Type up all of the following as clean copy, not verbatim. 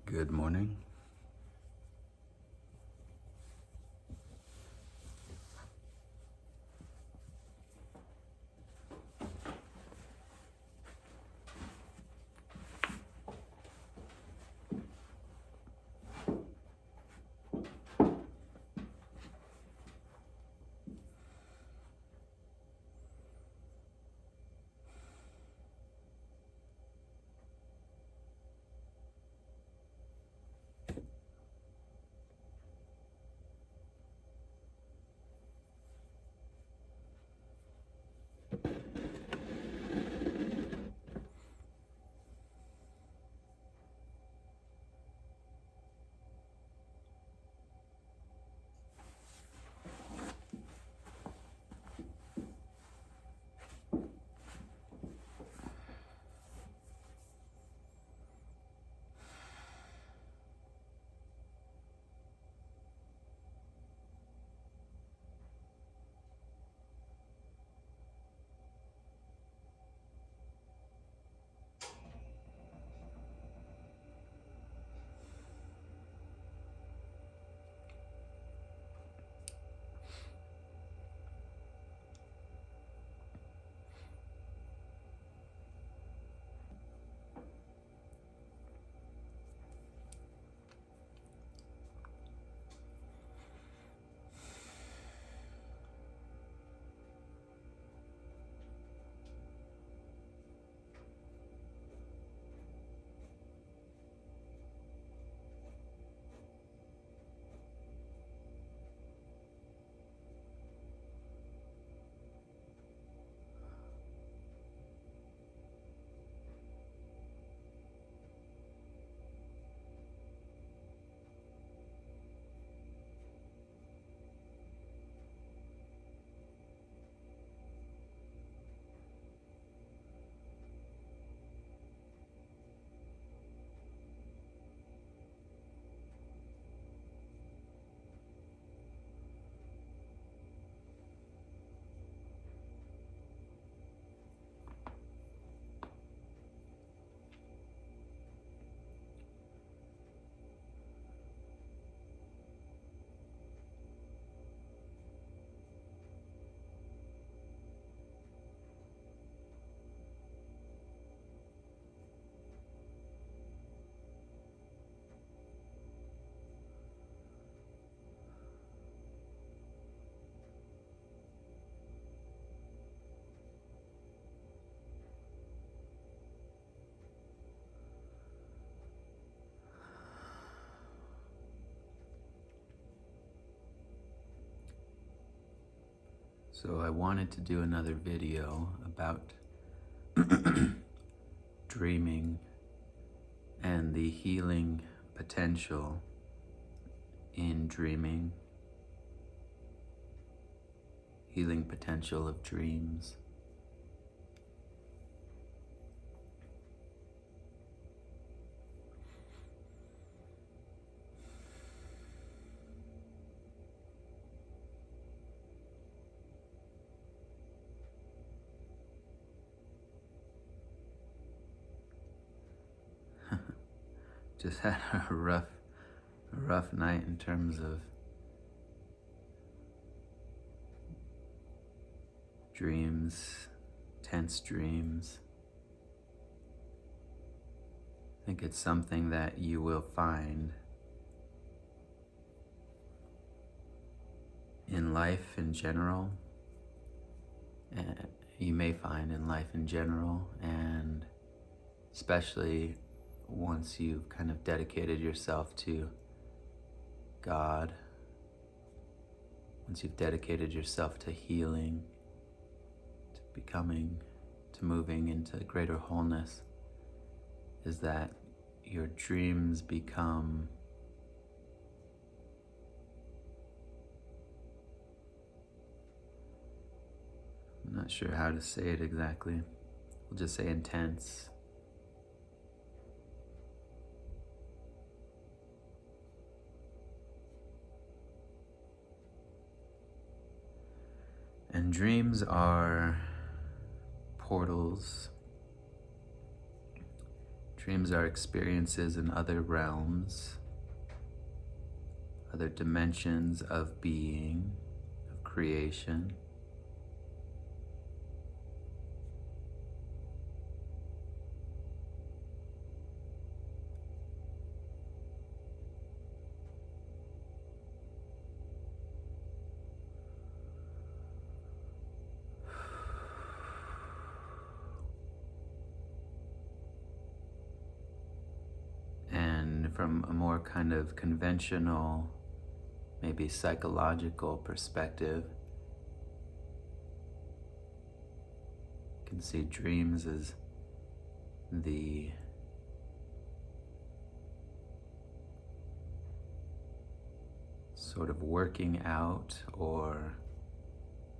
Good morning. So I wanted to do another video about dreaming and the healing potential in dreaming, healing potential of dreams. Just had a rough night in terms of dreams, tense dreams. I think it's something that you will find in life in general. You may find in life in general, and especially once you've kind of dedicated yourself to God, once you've dedicated yourself to healing, to becoming, to moving into greater wholeness, is that your dreams become I'm not sure how to say it exactly. We'll just say intense. And dreams are portals. Dreams are experiences in other realms, other dimensions of being, of creation. And from a more kind of conventional, maybe psychological perspective, you can see dreams as the sort of working out or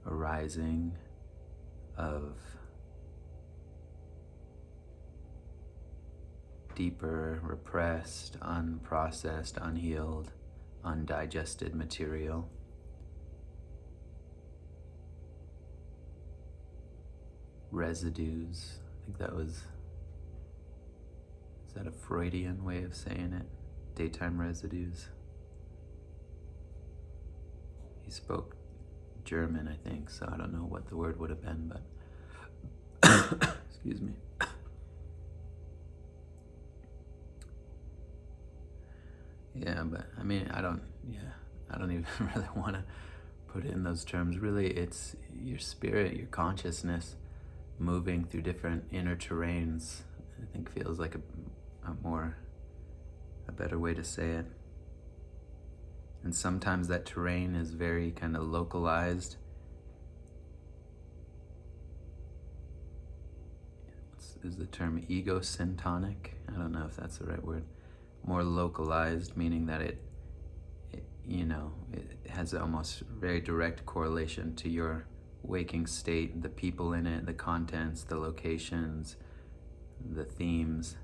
arising of deeper, repressed, unprocessed, unhealed, undigested material. Residues, I think is that a Freudian way of saying it? Daytime residues. He spoke German, I think, so I don't know what the word would have been, but excuse me. Yeah, but I mean, I don't even really want to put it in those terms. Really, it's your spirit, your consciousness moving through different inner terrains. I think feels like a better way to say it. And sometimes that terrain is very kind of localized. Is the term egosyntonic? I don't know if that's the right word. More localized, meaning that it has almost very direct correlation to your waking state, the people in it, the contents, the locations, the themes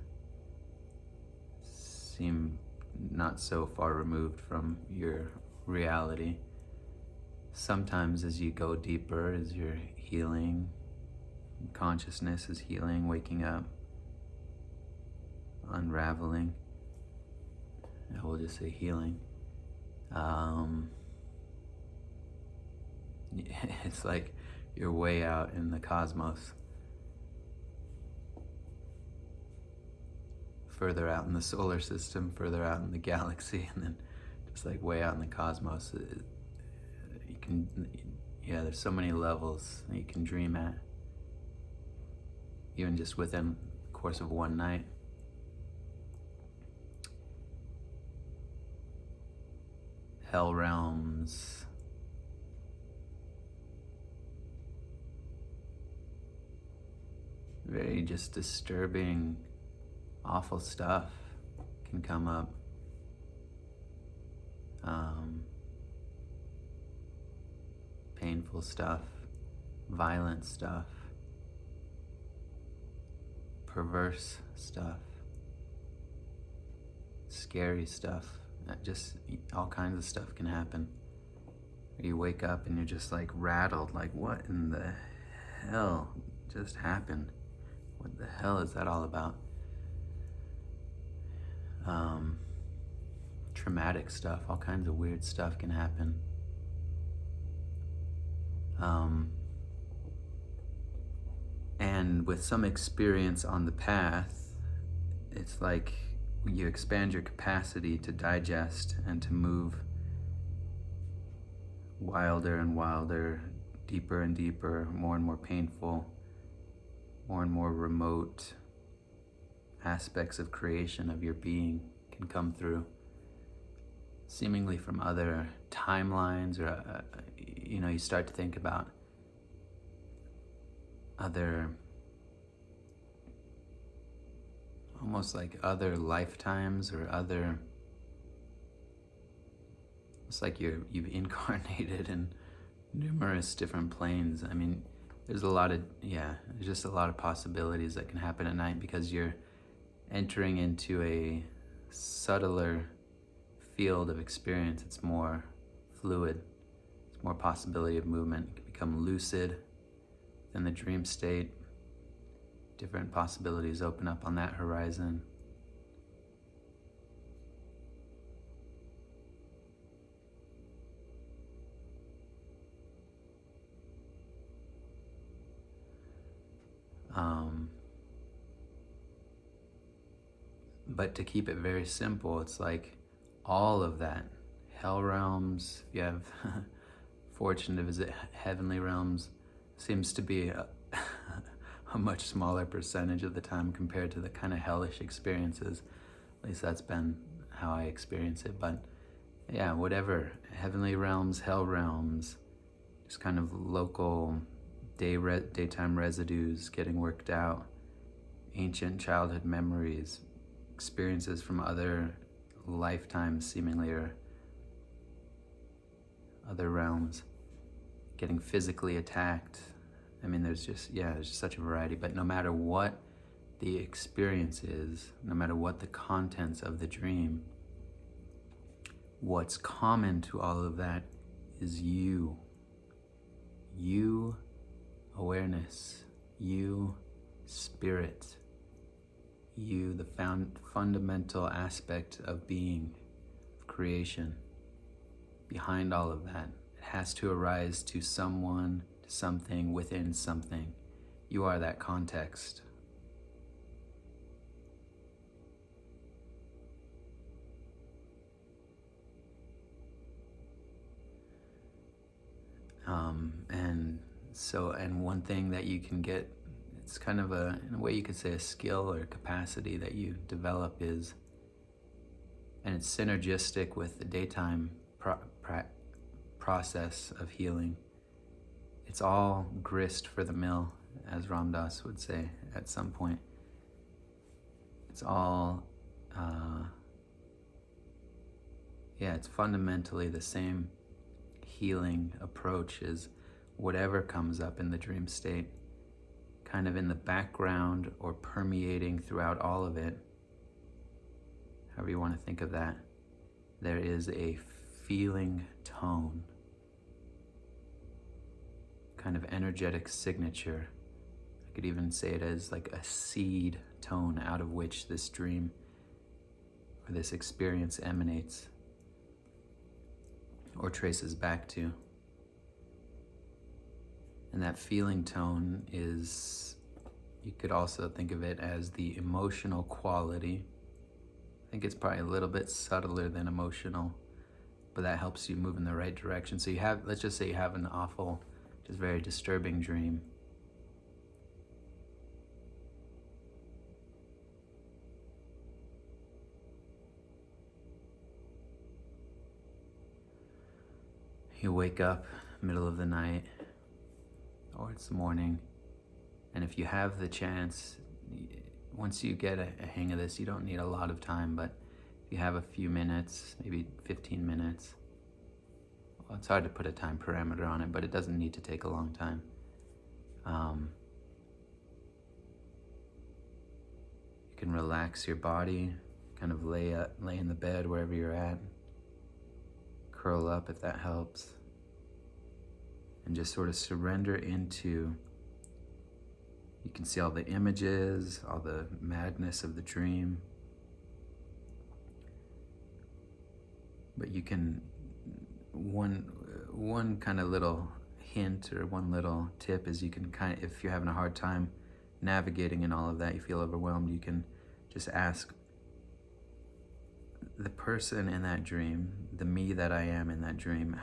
seem not so far removed from your reality. Sometimes as you go deeper, as you're healing, consciousness is healing, waking up, unraveling, I will just say healing. It's like you're way out in the cosmos, further out in the solar system, further out in the galaxy, and then just like way out in the cosmos. There's so many levels that you can dream at, even just within the course of one night. Hell realms, very just disturbing, awful stuff can come up. Painful stuff, violent stuff, perverse stuff, scary stuff. Just all kinds of stuff can happen. You wake up and you're just like rattled, like what in the hell just happened? What the hell is that all about? Traumatic stuff, all kinds of weird stuff can happen. And with some experience on the path, it's like you expand your capacity to digest and to move wilder and wilder, deeper and deeper, more and more painful, more and more remote aspects of creation of your being can come through, seemingly from other timelines, or you start to think about other, almost like other lifetimes, or other, it's like you've incarnated in numerous different planes. I mean, there's just a lot of possibilities that can happen at night, because you're entering into a subtler field of experience. It's more fluid. It's more possibility of movement. You can become lucid in the dream state. Different possibilities open up on that horizon. But to keep it very simple, it's like all of that, hell realms, if you have fortune to visit heavenly realms, seems to be a much smaller percentage of the time compared to the kind of hellish experiences. At least that's been how I experience it. But yeah, whatever, heavenly realms, hell realms, just kind of local daytime residues getting worked out, ancient childhood memories, experiences from other lifetimes seemingly, or other realms, getting physically attacked. I mean, there's just such a variety. But no matter what the experience is, no matter what the contents of the dream, what's common to all of that is you. You awareness, you spirit, you the fundamental aspect of being, of creation. Behind all of that, it has to arise to someone, to something, within something. You are that context. And one thing that you can get, it's kind of in a way you could say a skill or capacity that you develop is, and it's synergistic with the daytime process of healing. It's all grist for the mill, as Ram Dass would say at some point. It's all, it's fundamentally the same healing approach as whatever comes up in the dream state, kind of in the background or permeating throughout all of it, however you want to think of that. There is a feeling tone, kind of energetic signature. I could even say it as like a seed tone out of which this dream or this experience emanates or traces back to. And that feeling tone is, you could also think of it as the emotional quality. I think it's probably a little bit subtler than emotional, but that helps you move in the right direction. So you have, let's just say you have an awful, just very disturbing dream. You wake up middle of the night, or it's morning, and if you have the chance, once you get a hang of this, you don't need a lot of time, but if you have a few minutes, maybe 15 minutes, well, it's hard to put a time parameter on it, but it doesn't need to take a long time. You can relax your body, kind of lay in the bed wherever you're at, curl up if that helps, and just sort of surrender into, you can see all the images, all the madness of the dream, but you can, one kind of little hint or one little tip is, you can kind of, if you're having a hard time navigating in all of that, you feel overwhelmed, you can just ask the person in that dream, the me that I am in that dream,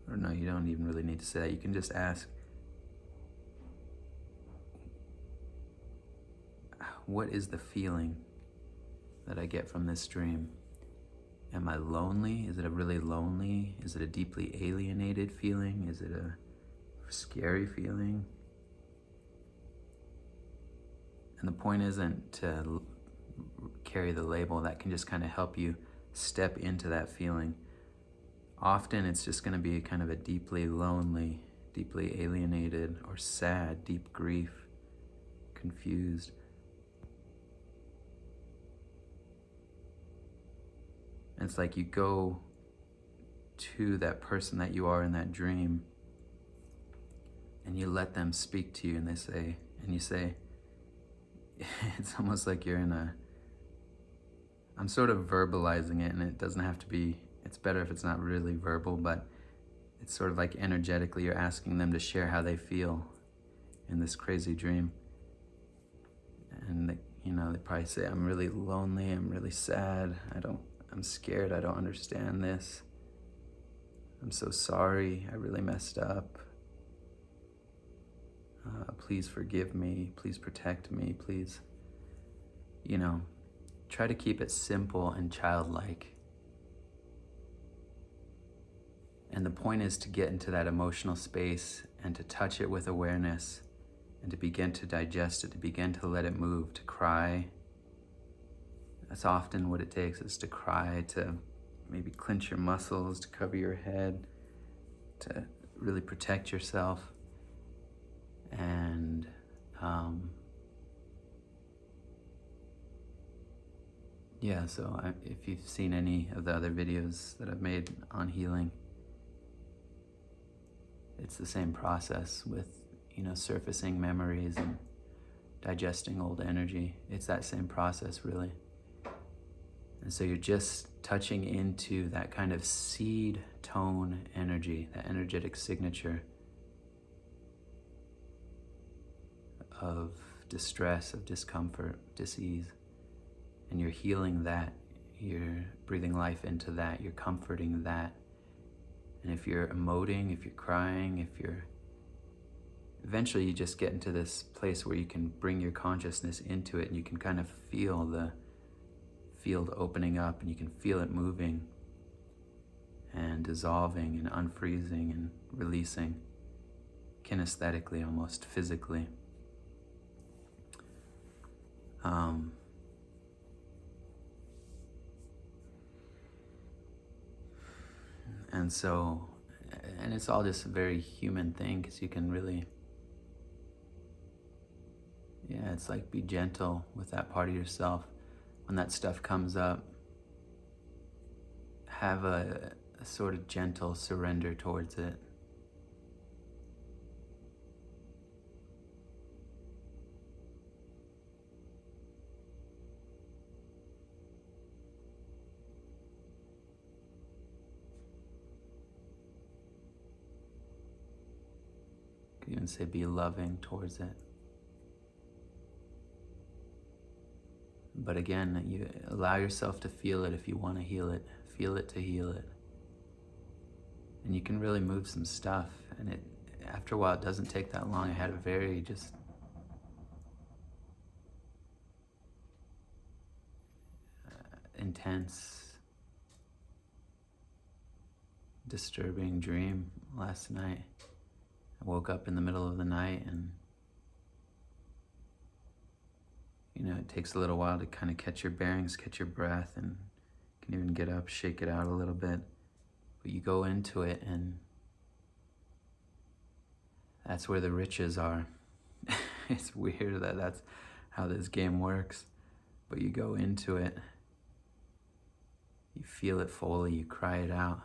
or no, you don't even really need to say that. You can just ask, what is the feeling that I get from this dream? Am I lonely? Is it a really lonely? Is it a deeply alienated feeling? Is it a scary feeling? And the point isn't to carry the label. That can just kind of help you step into that feeling. Often it's just going to be kind of a deeply lonely, deeply alienated, or sad, deep grief, confused. And it's like you go to that person that you are in that dream, and you let them speak to you, and you say, it's almost like you're in I'm sort of verbalizing it, and it doesn't have to be, it's better if it's not really verbal, but it's sort of like energetically you're asking them to share how they feel in this crazy dream. And They probably say, I'm really lonely, I'm really sad, I'm scared, I don't understand this. I'm so sorry, I really messed up. Please forgive me, please protect me, please, try to keep it simple and childlike. And the point is to get into that emotional space and to touch it with awareness and to begin to digest it, to begin to let it move, to cry. That's often what it takes, is to cry, to maybe clench your muscles, to cover your head, to really protect yourself. And if you've seen any of the other videos that I've made on healing, it's the same process with, surfacing memories and digesting old energy. It's that same process, really. And so you're just touching into that kind of seed tone energy, that energetic signature of distress, of discomfort, dis-ease. And you're healing that. You're breathing life into that. You're comforting that. And if you're emoting, if you're crying, eventually you just get into this place where you can bring your consciousness into it and you can kind of feel the field opening up and you can feel it moving and dissolving and unfreezing and releasing, kinesthetically, almost physically. And it's all just a very human thing, because you can really, it's like, be gentle with that part of yourself. When that stuff comes up, have a sort of gentle surrender towards it. You can even say, be loving towards it. But again, you allow yourself to feel it if you want to heal it. Feel it to heal it. And you can really move some stuff. And after a while, it doesn't take that long. I had a very just intense, disturbing dream last night. I woke up in the middle of the night, and it takes a little while to kind of catch your bearings, catch your breath, and you can even get up, shake it out a little bit. But you go into it, and that's where the riches are. It's weird that that's how this game works. But you go into it, you feel it fully, you cry it out,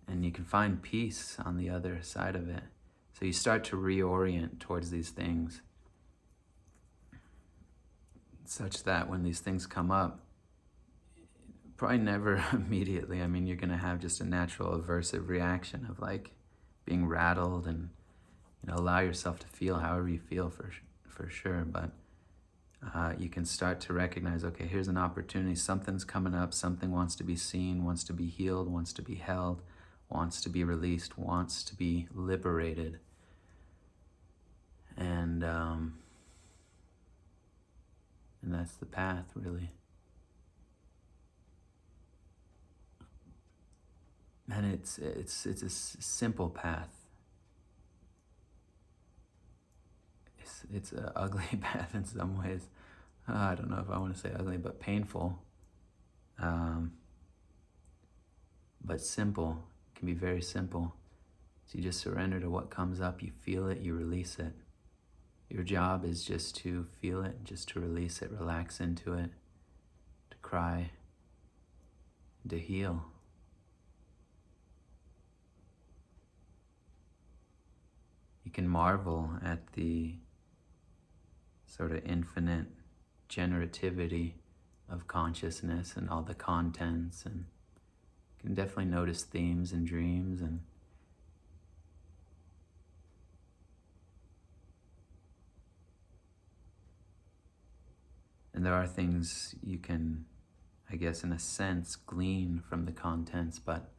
and you can find peace on the other side of it. So you start to reorient towards these things, such that when these things come up, probably never immediately. I mean, you're gonna have just a natural aversive reaction of like being rattled, and allow yourself to feel however you feel for sure. But you can start to recognize, okay, here's an opportunity. Something's coming up. Something wants to be seen, wants to be healed, wants to be held, wants to be released, wants to be liberated. And that's the path, really. And it's a simple path. It's an ugly path in some ways. I don't know if I want to say ugly, but painful. But simple. It can be very simple. So you just surrender to what comes up. You feel it, you release it. Your job is just to feel it, just to release it, relax into it, to cry, to heal. You can marvel at the sort of infinite generativity of consciousness and all the contents, and you can definitely notice themes and dreams, and And there are things you can, I guess, in a sense, glean from the contents, but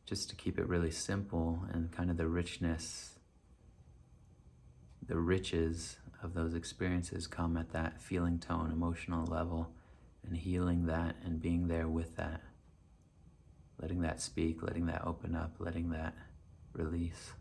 just to keep it really simple and kind of the richness, the riches of those experiences come at that feeling tone, emotional level, and healing that and being there with that, letting that speak, letting that open up, letting that release.